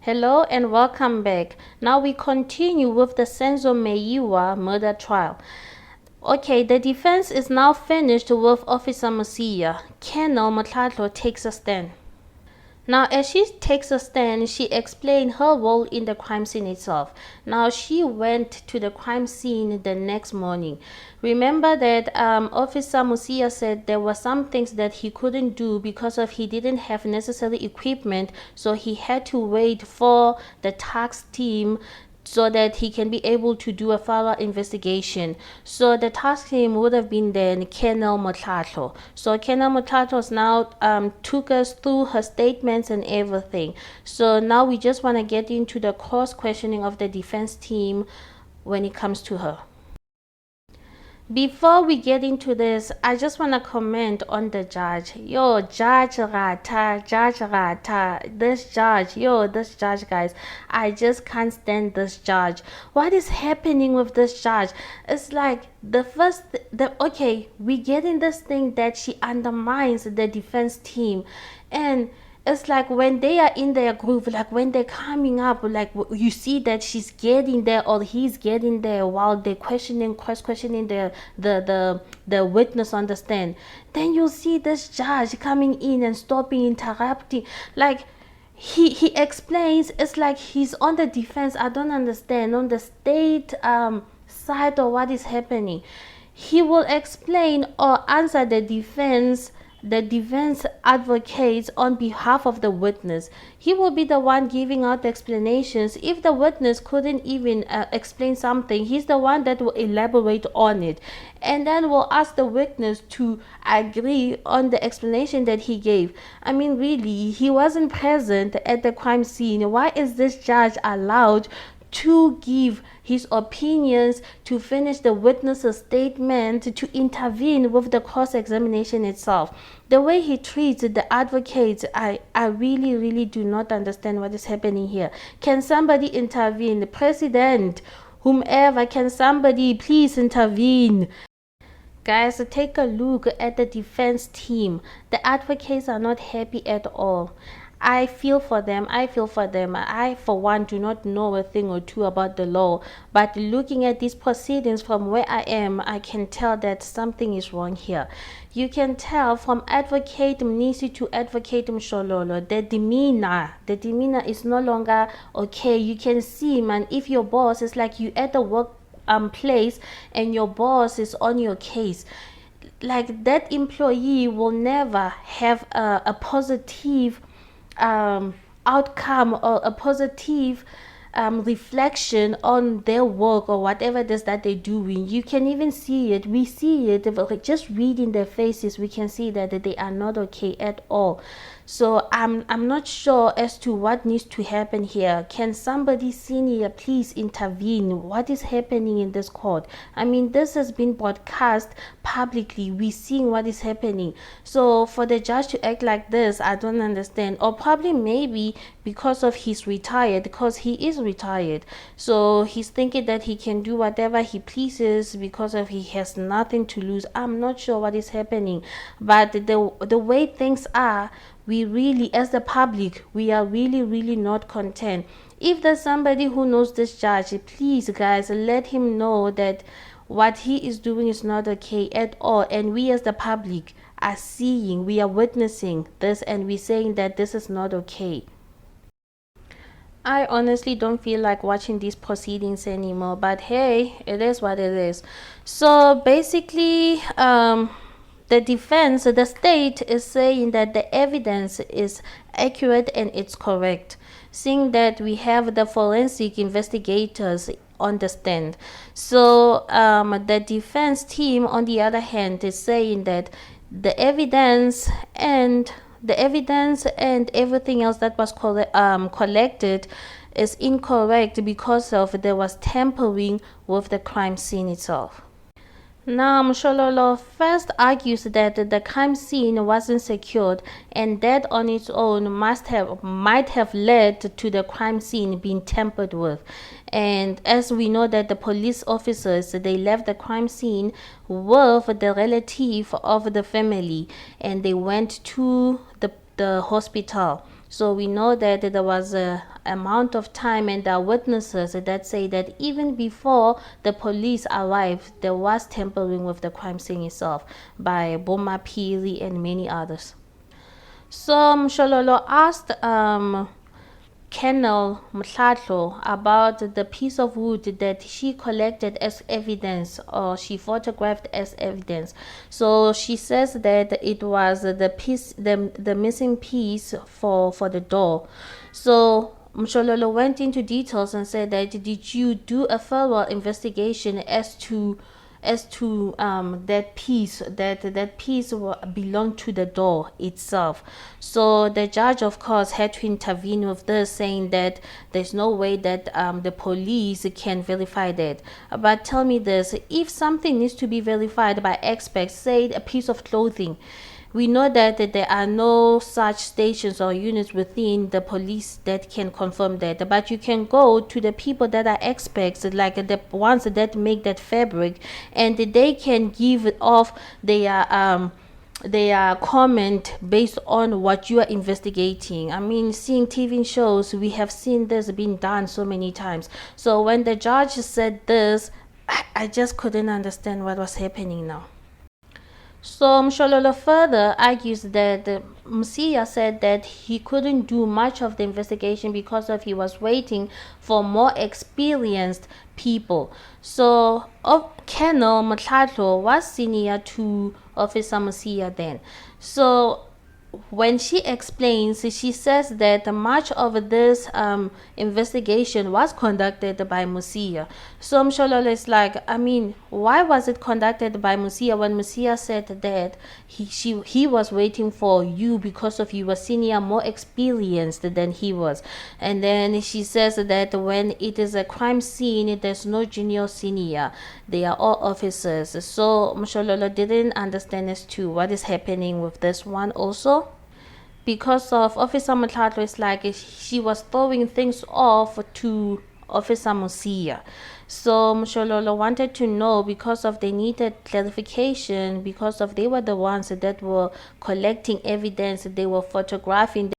Hello and welcome back. Now we continue with the Senzo Meyiwa murder trial. Okay, the defense is now finished with Officer Mshololo. Colonel Mhlahlo takes a stand. Now, as she takes a stand, she explained her role in the crime scene itself. Now, she went to the crime scene the next morning. Remember that Officer Mshololo said there were some things that he couldn't do because of he didn't have necessary equipment, so he had to wait for the task team so that he can be able to do a thorough investigation. So the task team would have been then Colonel Mhlahlo. So Colonel Mhlahlo now took us through her statements and everything. So now we just want to get into the cross questioning of the defense team when it comes to her. Before we get into this, I just want to comment on the judge. Yo, Judge Rata, this judge, guys. I just can't stand this judge. What is happening with this judge? It's like okay, we get in this thing that she undermines the defense team, and it's like when they are in their groove, like when they're coming up, like you see that she's getting there or he's getting there while they're cross-questioning the witness on the stand. Then you'll see this judge coming in and stopping, interrupting. Like he explains, it's like he's on the defense. I don't understand on the state side of what is happening. He will explain or answer the defense advocates on behalf of the witness. He will be the one giving out the explanations. If the witness couldn't even explain something, he's the one that will elaborate on it, and then will ask the witness to agree on the explanation that he gave. I mean, really, he wasn't present at the crime scene. Why is this judge allowed to give his opinions, to finish the witness's statement, to intervene with the cross-examination itself? The way he treats the advocates, I really do not understand what is happening here. Can somebody intervene? The president, whomever, can somebody please intervene? Guys, take a look at the defense team. The advocates are not happy at all. I feel for them. I, for one, do not know a thing or two about the law. But looking at these proceedings from where I am, I can tell that something is wrong here. You can tell from Advocate Mnisi to Advocate Mshololo, the demeanor is no longer okay. You can see, man, if your boss is like you at the work place and your boss is on your case, like that employee will never have a positive outcome or a positive reflection on their work or whatever it is that they're doing. You can even see it. We see it just reading their faces. We can see that they are not okay at all. So I'm not sure as to what needs to happen here. Can somebody senior please intervene? What is happening in this court? I mean, this has been broadcast publicly. We're seeing what is happening. So for the judge to act like this, I don't understand. Or probably maybe because of he's retired, because he is retired. So he's thinking that he can do whatever he pleases because of he has nothing to lose. I'm not sure what is happening. But the way things are, we really, as the public, we are really not content. If there's somebody who knows this judge, please guys, let him know that what he is doing is not okay at all. And we as the public are seeing, we are witnessing this, and we're saying that this is not okay. I honestly don't feel like watching these proceedings anymore, but hey, it is what it is. So basically, the defense, the state is saying that the evidence is accurate and it's correct, seeing that we have the forensic investigators on the stand. So the defense team, on the other hand, is saying that the evidence and everything else that was collected is incorrect because of there was tampering with the crime scene itself. Now, Mshololo first argues that the crime scene wasn't secured, and that on its own might have led to the crime scene being tampered with. And as we know that the police officers, they left the crime scene with the relative of the family, and they went to the hospital. So we know that there was a amount of time, and there are witnesses that say that even before the police arrived, there was tampering with the crime scene itself by Boma Pili and many others. So Mshololo asked Colonel Mhlahlo about the piece of wood that she collected as evidence, or she photographed as evidence. So she says that it was the piece, the missing piece for the door. So Mshololo went into details and said that, did you do a thorough investigation as to that piece belonged to the door itself? So the judge, of course, had to intervene with this, saying that there's no way that the police can verify that. But tell me this, if something needs to be verified by experts, say a piece of clothing, we know that there are no such stations or units within the police that can confirm that, but you can go to the people that are experts, like the ones that make that fabric, and they can give off their comment based on what you are investigating. I mean, seeing TV shows, we have seen this being done so many times. So when the judge said this, I just couldn't understand what was happening now. So Mshololo further argues that Msiya said that he couldn't do much of the investigation because he was waiting for more experienced people. So Colonel Mhlahlo was senior to Officer Msiya then. So when she explains, she says that much of this investigation was conducted by Msiya. So Mshololo is like, I mean, why was it conducted by Msiya when Msiya said that he was waiting for you because you were senior, more experienced than he was? And then she says that when it is a crime scene, there's no junior, senior, they are all officers. So Mshololo didn't understand as to what is happening with this one also, because of Officer Mhlahlo. It's like she was throwing things off to Officer Msiya. So Mshololo wanted to know, because they needed clarification, because they were the ones that were collecting evidence, they were photographing